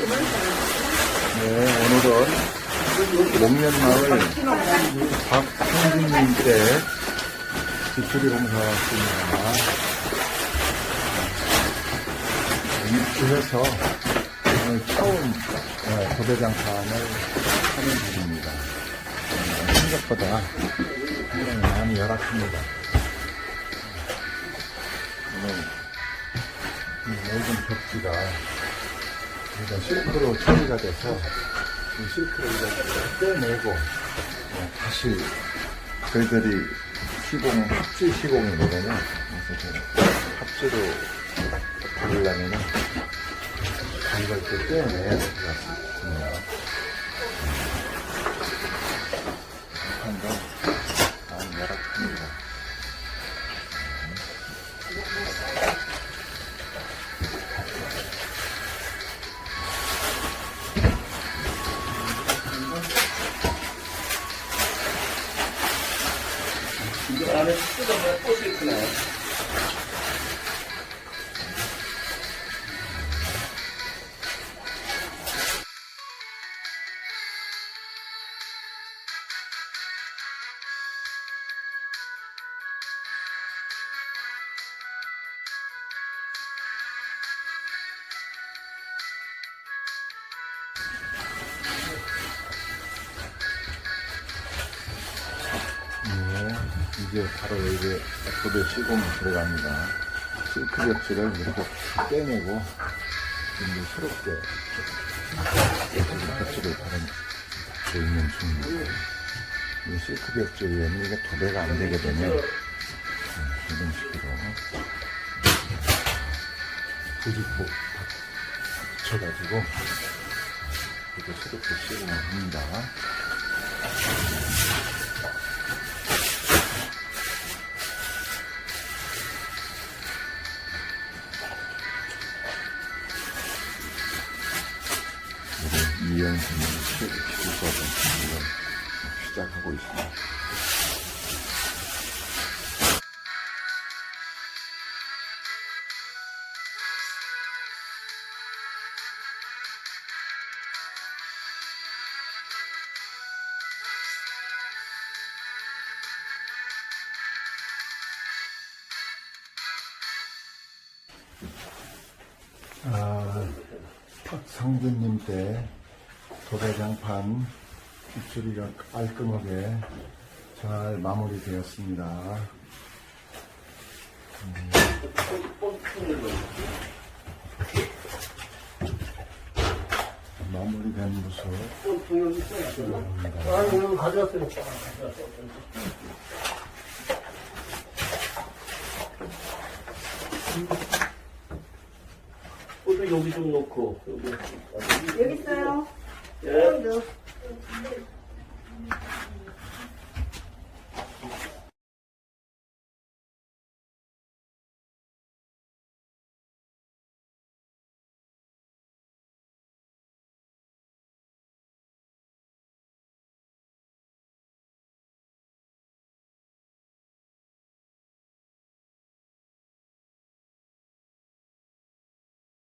네, 오늘은 목련마을 박형진님께 빗줄이 공사 왔습니다. 입주해서 오늘 처음 도배장판을 하는 중입니다. 생각보다 굉장히 많이 열악합니다. 오늘 이 모든 벽지가 일단 실크로 처리가 돼서 이 실크를 떼내고 다시 저희들이 합지 시공이거든요. 그래서 합지로 바르려면은 이걸 또 떼내야 될 것 같습니다. 한번 많이 열악합니다. 이거 안에 뜯어면 꽃이 있구나요. 이제 바로 이제 도배 시공이 들어갑니다. 실크 벽지를 이렇게 떼내고 이제 새롭게 벽지를 바르고 있는 중입니다. 이 실크 벽지 위에는 이게 도배가 안 되게 되면 이런 식으로 부직포 붙여가지고 이렇게 새롭게 시공을 합니다. 이영순이 실수업을 시작하고 있습니다. 박상준님 때 도배장판 빗줄이가 깔끔하게 잘 마무리되었습니다. 마무리된 모습 출연합니다. 아, 이거 가져왔어요. 꽃도 여기 좀 놓고, 여기. 여기 있어요. 예. 넣어.